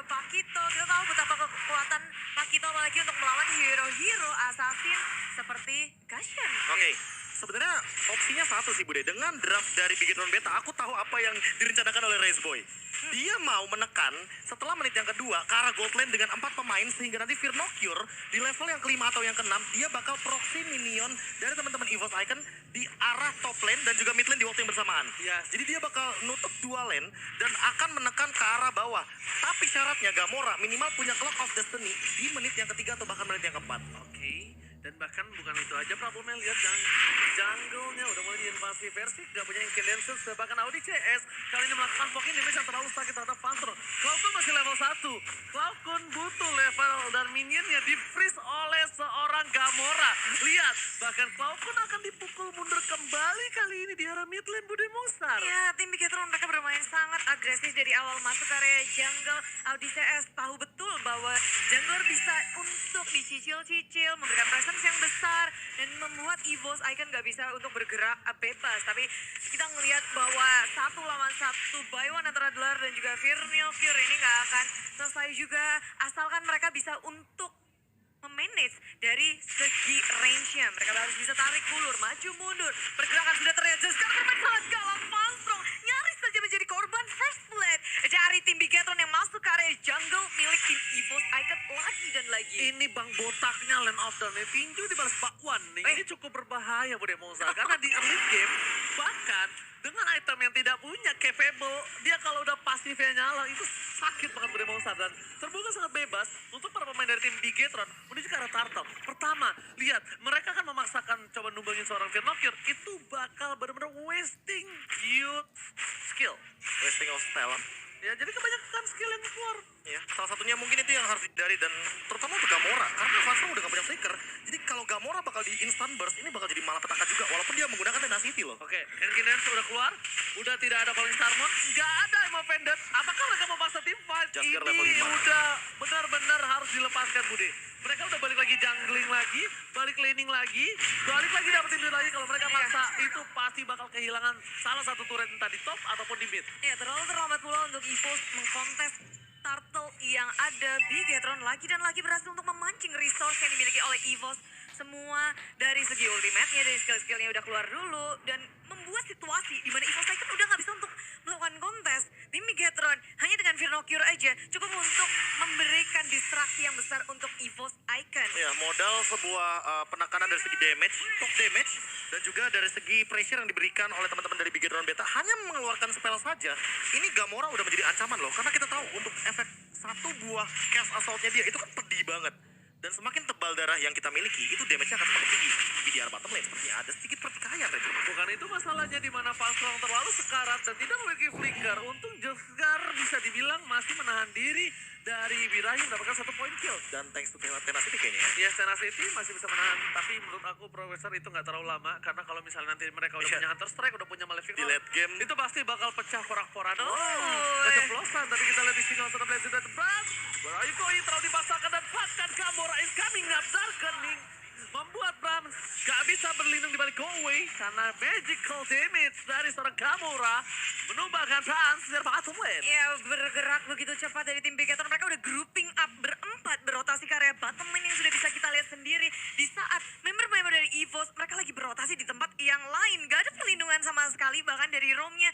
Pakito. Kita tahu betapa kekuatan Pakito apalagi untuk melawan hero-hero assassin seperti Gashen. Oke, sebenarnya opsinya satu sih Bude. Dengan draft dari Bigetron Beta, aku tahu apa yang direncanakan oleh Race Boy. Dia mau menekan setelah menit yang kedua ke arah gold lane dengan 4 pemain sehingga nanti Fear Nocture di level yang kelima atau yang keenam dia bakal proxy minion dari teman-teman EVOS Icon di arah top lane dan juga mid lane di waktu yang bersamaan. Yes. Jadi dia bakal nutup dua lane dan akan menekan ke arah bawah. Tapi syaratnya Gamora minimal punya Clock of Destiny di menit yang ketiga atau bahkan menit yang keempat. Oke. Dan bahkan bukan itu aja problemnya, lihat jungle-nya udah mulai diinvasi Versi, gak punya Incandescence, dan bahkan Audi CS kali ini melakukan poking damage yang terlalu sakit terhadap Panther. Cloudkun masih level 1, Cloudkun butuh level dan minionnya di-freeze oleh seorang Gamora. Lihat, bahkan Cloudkun akan dipukul mundur kembali kali ini di arah mid lane Bude Monster. Ya, tim Bigetron mereka bermain sangat agresif dari awal masuk area jungle. Audi CS tahu betul bahwa jungler bisa untuk dicicil-cicil, memberikan presence yang besar dan membuat EVOS Icon gak bisa untuk bergerak bebas. Tapi kita ngelihat bahwa 1 lawan 1 by one antara Dlar dan juga Fear Nocture ini gak akan selesai juga asalkan mereka bisa untuk memanage dari segi range-nya. Mereka harus bisa tarik ulur, maju mundur. Pergerakan sudah terlihat jelas. Sekarang bermain sangat galak. Falstrong nyaris saja menjadi korban first blood dari tim Bigetron yang masuk ke area jungle milik tim EVOS Icon lagi dan lagi. Ini bang botaknya Land of Dawn nih, tinju di balas bakwan nih. Ini cukup berbahaya Bude Monster karena di early game bahkan dengan item yang tidak punya capable, dia kalau udah pasifnya nyala itu sakit banget Bude Monster dan terbuka sangat bebas untuk para pemain dari tim Bigetron menuju ke arah turtle. Pertama, lihat mereka akan memaksakan coba numbangin seorang Fear Nocture, itu bakal benar-benar wasting youth skill. Wasting of talent. Ya, jadi kebanyakan skill yang keluar. Ya, salah satunya mungkin itu yang harus dihindari dan terutama untuk Gamora karena Falstrong udah gak punya flicker. Jadi kalau Gamora bakal di instant burst ini bakal jadi malapetaka juga walaupun dia menggunakan Tenacity loh. Oke, Enkinens udah keluar, udah tidak ada Falling Starmon, nggak ada Emo Pendant. Apakah mereka mau paksa tim fight? Jasker Ini level 5. udah benar-benar harus dilepaskan Bude. Mereka udah balik lagi jungling lagi, balik laning lagi, balik lagi dapetin duit lagi. Kalau mereka paksa itu pasti bakal kehilangan salah satu turret entah di top ataupun di mid. Ya, terlalu terlambat pula untuk EVOS mengkontes turtle yang ada. Bigetron lagi dan lagi berhasil untuk memancing resource yang dimiliki oleh EVOS. Semua dari segi ultimate-nya, dari skill-skillnya udah keluar dulu. Dan membuat situasi di mana EVOS Icon udah gak bisa untuk melakukan kontes. Tim Bigetron hanya dengan Fear Nocture aja cukup untuk memberikan distraksi yang besar untuk EVOS Icon. Ya, modal sebuah penekanan dari segi damage, top damage, dan juga dari segi pressure yang diberikan oleh teman-teman dari Bigetron Beta hanya mengeluarkan spell saja. Ini Gamora udah menjadi ancaman loh, karena kita tahu untuk efek satu buah cast assault-nya dia itu kan pedih banget. Dan semakin tebal darah yang kita miliki, itu damage-nya akan semakin tinggi. Di area bottom lane sepertinya ada sedikit pertikaian, Red. Bukan itu masalahnya di mana Falstrong terlalu sekarat dan tidak memiliki flicker. Untung Jaskar bisa dibilang masih menahan diri dari Birahi mendapatkan 1 point kill. Dan thanks to Tenacity kayaknya ya. Ya, Tenacity masih bisa menahan, tapi menurut aku Professor itu nggak terlalu lama karena kalau misalnya nanti mereka udah Iya. punya Hunter Strike, udah punya Malefic Di late game. itu pasti bakal pecah porak-poranda. Oh, Keceplosan tadi kita lihat di single setelah play sudah terbang. Baraikoi terlalu dipaksakan dan bahkan Gamora is coming up. Darkening membuat Bram gak bisa berlindung di balik go away karena magical damage dari seorang Gamora menumbangkan Bram dari bottom lane. Ya, bergerak begitu cepat dari tim Bigetron. Mereka udah grouping up berempat berotasi ke area bottom lane yang sudah bisa kita lihat sendiri. Di saat member-member dari EVOS mereka lagi berotasi di tempat yang lain. Gak ada perlindungan sama sekali bahkan dari roamnya.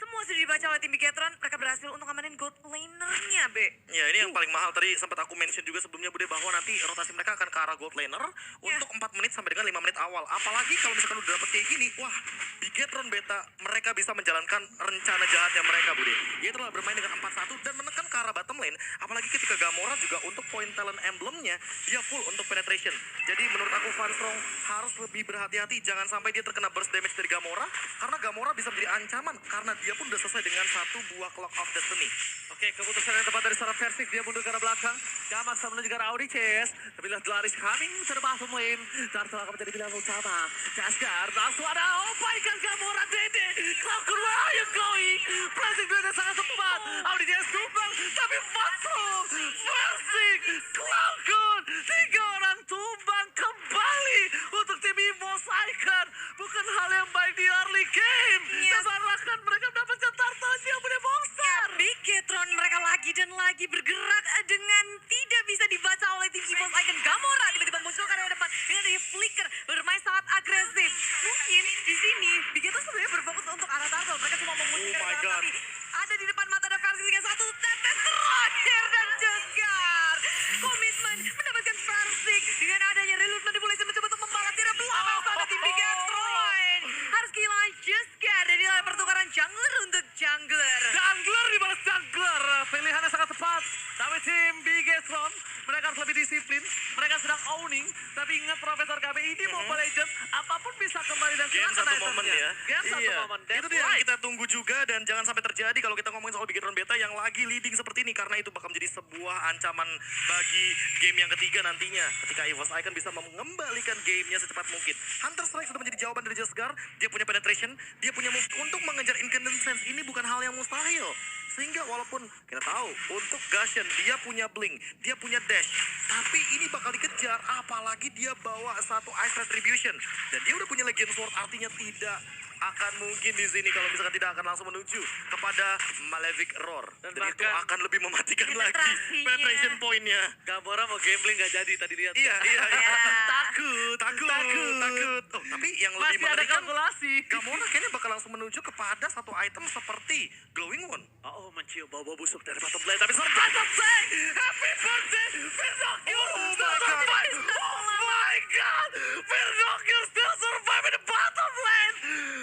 Semua sudah dibaca oleh tim Bigetron, mereka berhasil untuk ngamanin gold laner-nya, Be. Ya, ini yang paling mahal tadi sempat aku mention juga sebelumnya Bude bahwa nanti rotasi mereka akan ke arah gold laner untuk 4 menit sampai dengan 5 menit awal. Apalagi kalau misalkan udah dapet kayak gini, wah, Bigetron Beta mereka bisa menjalankan rencana jahatnya mereka, Bude. Yaitu adalah bermain dengan 4-1 dan menekan ke arah bottom lane. Apalagi ketika Gamora juga untuk point talent emblemnya dia full untuk penetration. Jadi menurut aku Falstrong harus lebih berhati-hati jangan sampai dia terkena burst damage dari Gamora karena Gamora bisa menjadi ancaman karena dia pun udah selesai dengan 1 buah Clock of Destiny. Oke, keputusan yang tepat dari seorang Versik, dia mundur ke arah belakang. Gamak sama menuju ke arah Audi CS. Tapi lihat Dlaris coming to the bottom lane. Turtle akan menjadi pilihan utama. Jaskar, langsung ada oh my god, Gamora Dede. Cloudkun, where are you going? Versik Dede sangat tepat. Audi CS tumbang, tapi Falstrong, Versik, Cloudkun. 3 orang tumbang kembali untuk tim EVOS Icon. Bukan hal yang baik di early game. Yes. Dan bahkan mereka mendapatkan turtle yang Bude Monster. Bigetron mereka lagi dan lagi bergerak dengan tidak bisa dibaca oleh tim EVOS Icon. Gamora tiba-tiba muncul ke area depan dengan adanya flicker, bermain sangat agresif. Mungkin di sini Bigeto sebenarnya berfokus untuk arah Turtle. Mereka cuma mengusik Oh my arah God. tapi ada di depan mata ada versi dengan satu tetes terakhir dan Jesgar. Komitmen mendapatkan Persik dengan adanya reload manipulation mencoba untuk membalas tidak belakang pada tim Bigetron. Harus kehilangan Jesgar dan inilah pertukaran jungler untuk jungler. Jungler dibalas jungler. Pilihannya sangat tepat. Tapi tim Bigetron, mereka harus lebih disiplin. Mereka sedang owning. Tapi ingat Profesor KB ini Mobile Legends, apapun bisa kembali dan Game silakan satu itemnya. momen ya. Game satu Iya. momen. Itu dia yang kita tunggu juga dan jangan sampai terjadi kalau kita ngomongin soal Bigetron Beta yang lagi leading seperti ini karena itu bakal menjadi sebuah ancaman bagi game yang ketiga nantinya ketika EVOS Icon bisa mengembalikan gamenya secepat mungkin. Hunter Strike sudah menjadi jawaban dari Jesgar. Dia punya penetration, dia punya move untuk mengejar Incandescence. Ini bukan hal yang mustahil. Sehingga walaupun kita tahu untuk Gashen dia punya blink, dia punya dash, tapi ini bakal dikejar apalagi dia bawa satu Ice Retribution dan dia udah punya Legion Sword artinya tidak akan mungkin di sini kalau misalkan tidak akan langsung menuju kepada Malefic Roar Dan dan itu bahkan akan lebih mematikan lagi penetrasinya. penetration point-nya. Gamora mau gambling nggak jadi tadi lihat. Iya, iya, iya. Ya. Takut. Oh, tapi yang lebih Masih ada mengerikan kalkulasi. Gamora kayaknya bakal langsung menuju kepada satu item seperti Glowing One. Oh, mencium bau-bau busuk dari bottom lane. Tapi surprise of say, happy birthday, Pinocchio Oh still my God. survive. Oh my God, Pinocchio still survive in the bottom lane.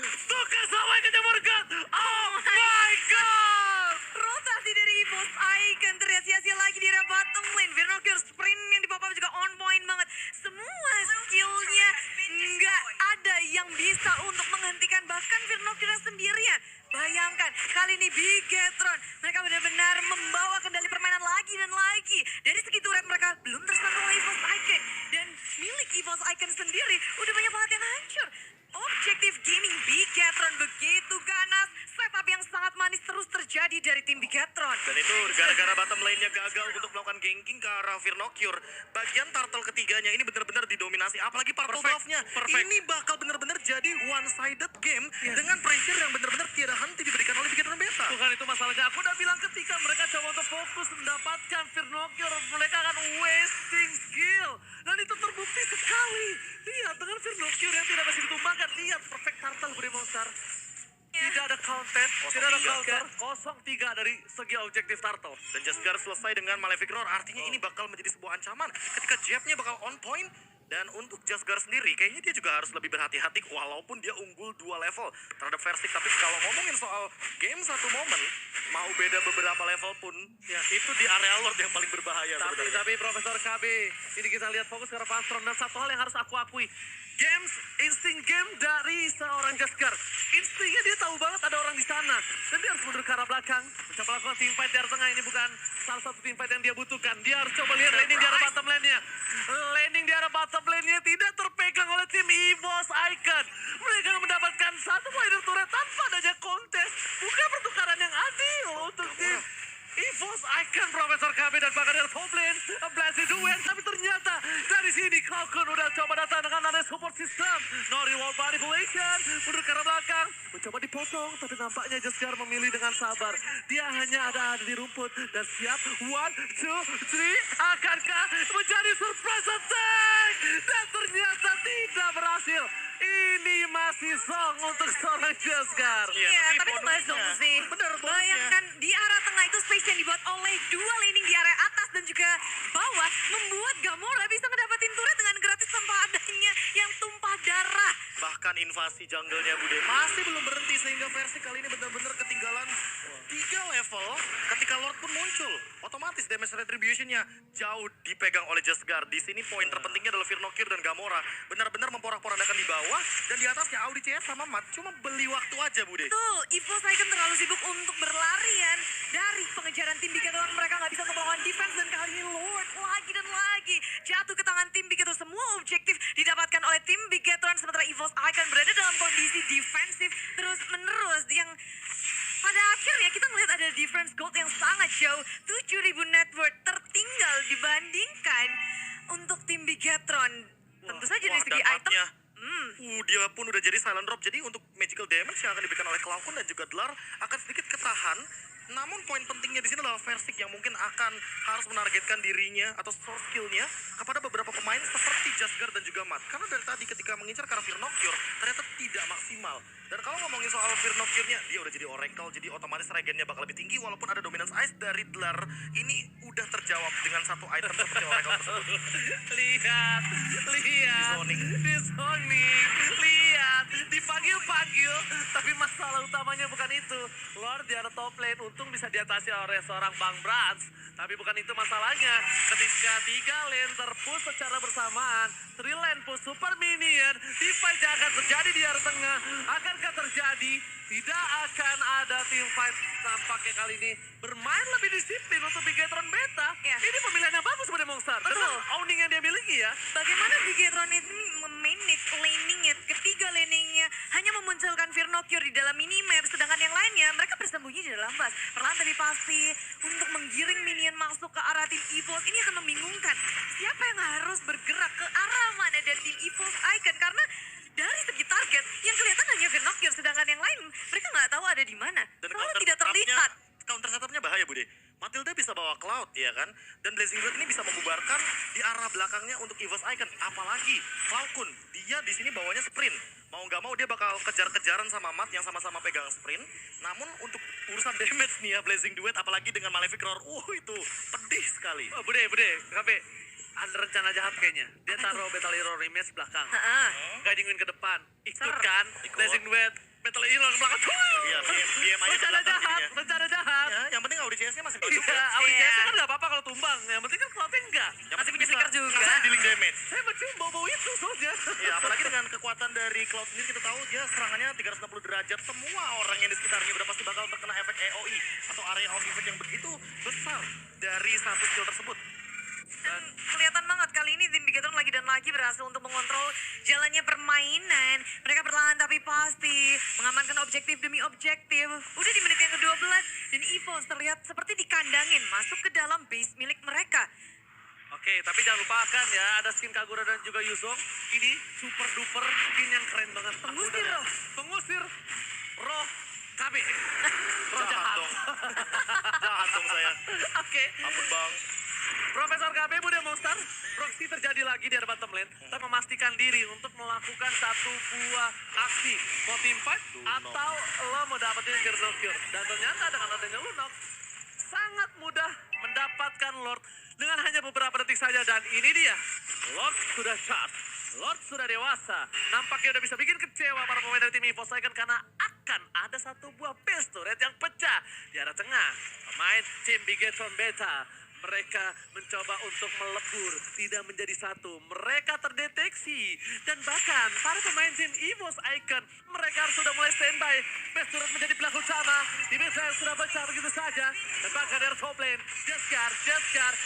Tugas sampai ke Jamur God. Oh my God. Rotasi dari EVOS Icon terlihat sia-sia lagi di area bottom lane. Vernokir sprint yang di pop-up juga on point banget. Semua skillnya nggak ada yang bisa untuk menghentikan bahkan Vernokir sendirian. Bayangkan kali ini Bigetron mereka benar-benar membawa kendali permainan lagi dan lagi. Dari segi turret mereka belum tersentuh oleh EVOS Icon dan milik EVOS Icon sendiri udah banyak banget yang hancur. Objektif gaming Bigetron begitu ganas. Setup yang sangat manis terus terjadi dari tim Bigetron. Dan itu gara-gara bottom lane-nya gagal untuk melakukan ganking ke arah Vernocure. Bagian turtle ketiganya ini benar-benar didominasi. Apalagi purple Perfect. buff-nya. Perfect. Ini bakal benar-benar jadi one-sided game dengan pressure yang benar-benar tiada henti diberikan oleh Bigetron Beta. Bukan itu masalahnya. Aku udah bilang ketika mereka coba untuk fokus mendapatkan Vernocure, mereka akan wasting skill. Dan itu terbukti sekali. Lihat dengan Vernocure yang tidak bisa ditumbangkan. Lihat perfect turtle beri monster. Tidak ada contest, tidak ada 0-3. counter. 0-3 dari segi objektif turtle. Dan Jesgar selesai dengan Malefic Roar. Artinya ini bakal menjadi sebuah ancaman. Ketika jabnya bakal on point. Dan untuk Jesgar sendiri, kayaknya dia juga harus lebih berhati-hati walaupun dia unggul 2 level terhadap Versik. Tapi kalau ngomongin soal game satu momen, mau beda beberapa level pun, ya itu di area Lord yang paling berbahaya sebenarnya. Tapi Profesor KB, ini kita lihat fokus ke arah Pastron. Dan satu hal yang harus aku akui, games, insting game dari seorang Jesgar. Instingnya dia tahu banget ada orang di sana. Dan dia harus mundur ke arah belakang. Mencoba melakukan teamfight di arah tengah. Ini bukan salah satu teamfight yang dia butuhkan. Dia harus coba lihat landing di arah bottom lane-nya. Landing di arah bottom lane-nya tidak terpegang oleh tim EVOS Icon. Mereka mendapatkan satu player turret tanpa adanya kontes. Bukan pertukaran yang adil untuk tim EVOS Icon, Profesor KB dan bahkan dari top lane, Blast itu win. Tapi ternyata dari sini Kalkun udah coba datang dengan ada support system. No reward manipulation, mundur ke arah belakang, mencoba dipotong. Tapi nampaknya Jesgar memilih dengan sabar. Dia hanya ada di rumput dan siap. 1, 2, 3, akankah menjadi surprise attack? Dan ternyata tidak berhasil. Ini masih song untuk seorang Jesgar. Iya, tapi itu nggak zong bonusnya. sih. Bener, bonusnya. Bayangkan di arah tengah itu space yang dibuat oleh dua laning di area atas dan juga bawah membuat Gamora bisa ngedapetin turret dengan gratis tanpa adanya yang tumpah darah. Bahkan invasi jungle-nya Bude masih belum berhenti sehingga versi kali ini benar-benar ketinggalan 3 level ketika Lord pun muncul. Otomatis damage retribution-nya jauh dipegang oleh Jesgar. Di sini poin terpentingnya adalah Vernocure dan Gamora benar-benar memporak-porandakan di bawah dan di atasnya Audi CS sama Mat cuma beli waktu aja Bude. Betul, EVOS Icon terlalu sibuk untuk berlarian dari pengejaran tim Bigetron. Mereka nggak bisa untuk melakukan defense dan kali ini Lord lagi dan lagi jatuh ke tangan tim Bigetron. Semua objektif didapatkan oleh tim Bigetron sementara EVOS Icon berada dalam kondisi defensif terus-menerus yang pada akhirnya kita melihat ada difference gold yang sangat jauh. 7.000 net worth tertinggal dibandingkan untuk tim Bigetron. Tentu saja dari segi dan item. mapnya, dia pun udah jadi silent drop. Jadi untuk magical damage yang akan diberikan oleh Cloudcon dan juga Dlar akan sedikit ketahan Namun poin pentingnya di sini adalah Versik yang mungkin akan harus menargetkan dirinya atau source skillnya kepada beberapa pemain seperti Jasgar dan juga Matt. Karena dari tadi ketika mengincar karena Fear Nocturne ternyata tidak maksimal. Dan kalau ngomongin soal Fear Nocturne-nya, dia udah jadi Oracle, jadi otomatis regennya bakal lebih tinggi walaupun ada Dominance Ice dari Dlar. Ini udah terjawab dengan satu item seperti Oracle tersebut. Lihat, Di zoning, lihat, dipanggil-panggil, tapi masalah utamanya bukan itu. Lord di arah top lane untung bisa diatasi oleh seorang Bang Brans, tapi bukan itu masalahnya. Ketika 3 lane terpush secara bersamaan, 3 lane push super minion, fight akan terjadi di arah tengah. Akankah terjadi? Tidak akan ada team fight nampaknya kali ini bermain lebih disiplin untuk Bigetron Beta. Ya. Ini pemilihan yang bagus pada Monster. Betul. Dengan owning yang dia miliki ya. Bagaimana Bigetron ini memanage laningnya, ketiga laningnya hanya memunculkan Fear Nocturne di dalam minimap, sedangkan yang lainnya mereka bersembunyi di dalam bus. Perlahan tapi pasti untuk menggiring minion masuk ke arah tim EVOS ini akan membingungkan. Siapa yang harus bergerak ke arah mana dari tim EVOS Icon? Karena dari segi target yang kelihatan hanya Fear Nocturne, sedangkan yang lain mereka nggak tahu ada di mana. Dan Selalu counter tidak setupnya- terlihat. Counter setupnya bahaya Bude. Matilda bisa bawa Cloud ya kan. Dan Blazing Bird ini bisa membubarkan di arah belakangnya untuk EVOS Icon. Apalagi Falcon, dia di sini bawanya sprint. Mau nggak mau dia bakal kejar-kejaran sama Matt yang sama-sama pegang sprint. Namun untuk urusan damage nih ya Blazing Duet apalagi dengan Malefic Roar. Itu pedih sekali. Oh, Bude, KB. Ada rencana jahat kayaknya. Dia taruh Battle Hero Image belakang. Heeh. Guiding Wind ke depan. Ikut Ser. kan? Ikut. Blazing Duet. Battle Hero ke belakang. Iya, BM aja ke Rencana belakang jahat. jadinya. Rencana jahat. Ya, yang penting Audi CS-nya masih bagus. Iya, Audi Iya. CS kan nggak apa-apa kalau tumbang. Yang penting kan Cloudnya enggak. Yang Masih penting punya flicker juga. bisa dealing damage. Saya mencium bau-bau itu soalnya. Ya, apalagi dengan kekuatan dari Cloud sendiri kita tahu dia serangannya 360 derajat. Semua orang yang di sekitarnya udah pasti bakal terkena efek AOE atau area of effect yang begitu besar dari satu skill tersebut. Dan kelihatan banget kali ini tim Bigetron lagi dan lagi berhasil untuk mengontrol jalannya permainan. Mereka perlahan tapi pasti mengamankan objektif demi objektif. Udah di menit yang ke-12 dan EVOS terlihat seperti dikandangin masuk ke dalam base milik mereka. Oke, tapi jangan lupakan ya, ada skin Kagura dan juga Yuzong. Ini super duper skin yang keren banget. Pengusir roh. Pengusir roh KB. Roh Jahat jahat. dong. Jahat dong saya. Oke, Ampun bang. Profesor KB Bude Monster, proxy terjadi lagi di area bottom lane. Kita memastikan diri untuk melakukan satu buah aksi. Mau team fight atau lo mau dapetin Fear Nocturne. Dan ternyata dengan adanya Lunok, sangat mudah mendapatkan Lord dengan hanya beberapa detik saja. Dan ini dia, Lord sudah charge. Lord sudah dewasa. Nampaknya udah bisa bikin kecewa para pemain dari tim EVOS Icon karena akan ada satu buah base turret yang pecah di arah tengah. Pemain tim Bigetron Beta, mereka mencoba untuk melebur, tidak menjadi satu. Mereka terdeteksi. Dan bahkan para pemain tim EVOS Icon, mereka sudah mulai standby. Best turret menjadi pelaku utama. Tim Israel sudah pecah begitu saja. Dan bahkan dari top lane, Jaskar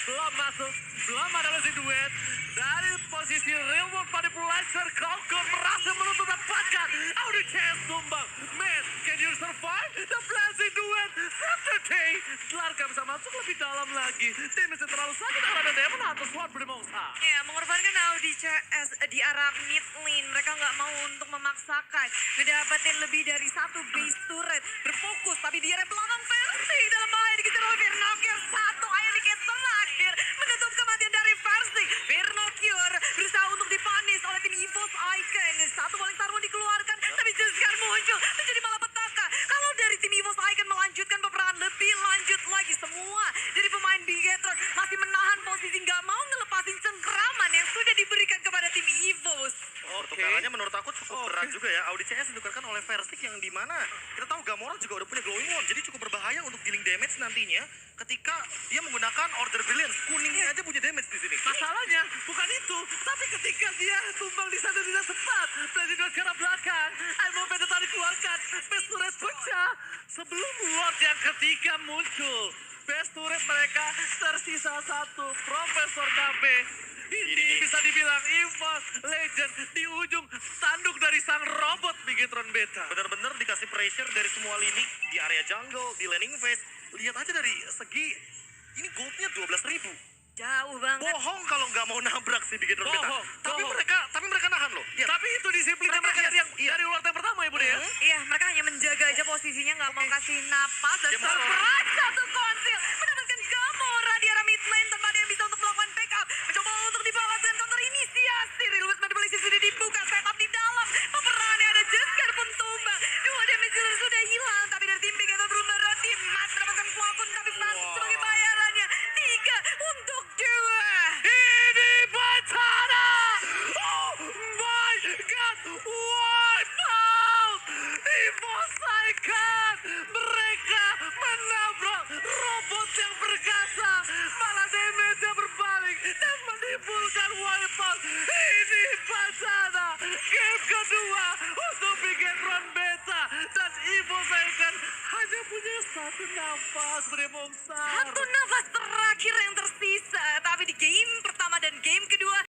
belum masuk. Belum ada Blazing Duet. Dari posisi real world manipulator, Falcon merasa menuntut dapatkan. Audi CS tumbang. Man, can you survive? The Blazing Duet. Saturday. Larka bisa masuk lebih dalam lagi. Damage terlalu sakit arah dan Demon atau Swan bermongsa. Ya, mengorbankan Audi CS di arah mid lane. Mereka nggak mau untuk memaksakan. Ngedapetin lebih dari satu base turret. Berfokus, tapi di area belakang Versik dalam bahaya dikejar oleh Fear Nocturne. Satu air di case terakhir menutup kematian dari Versik. Fear Nocturne berusaha untuk dipanis oleh tim EVOS Icon. Satu paling taruhan dikeluarkan, tapi Jaskar muncul. Menjadi malapetaka. Kalau dari tim EVOS Icon melanjutkan peperangan lebih lanjut lagi. Semua dari pemain Bigetron masih menahan posisi, nggak mau ngelepasin cengkraman yang sudah diberikan kepada tim EVOS. Pertukarannya menurut aku cukup berat juga ya. Audi CS ditukarkan oleh Versik yang dimana kita tahu Gamora juga udah punya glowing wand. Jadi cukup berbahaya untuk dealing damage nantinya ketika dia menggunakan Order Brilliance. Kuningnya aja punya damage di sini. Masalahnya bukan itu, tapi ketika dia tumbang di sana tidak tepat. Blazing Duet ke arah belakang. Aimo Beta tadi keluarkan. Best turret pecah. Sebelum Lord yang ketiga muncul. Best turret mereka tersisa satu. Profesor KB. Ini bisa dibilang EVOS Legend di ujung tanduk dari sang robot Bigetron Beta. Bener-bener dikasih pressure dari semua lini di area jungle, di laning phase. Lihat aja dari segi ini goldnya 12.000. Jauh banget. Bohong kalau nggak mau nabrak si Bigetron Beta. Bohong, Tapi bohong. mereka nahan loh. Lihat. Tapi itu disiplinnya Mereka mereka yang iya. dari ular yang pertama ya Budi ya. Iya, mereka hanya menjaga aja posisinya, nggak mau kasih napas dan Gamora. surprise satu konsil mendapatkan Gamora di arah mid lane tanpa ada yang bisa untuk melakukan backup. Mencoba untuk dibalas dengan counter inisiasi. Reverse manipulation sudah dibuka, setup di dalam. Peperangannya ada Jaskar pun tumbang. Dua damage dealer sudah hilang, tapi dari tim Bigetron belum berhenti. Mat mendapatkan Falcon, tapi Francis Wow. sebagai bayarannya 3 untuk 2. Ini bencana! Oh my God! Wipe out! Evo Saikan! Mereka menabrak robot yang perkasa! Malah damage-nya berbalik dan menimbulkan wipe out! Ini bencana! Game kedua untuk Bigetron Beta dan Evo Saikan hanya punya satu nafas beremonsar. Satu nafas terakhir yang tersisa. Tapi di game pertama dan game kedua,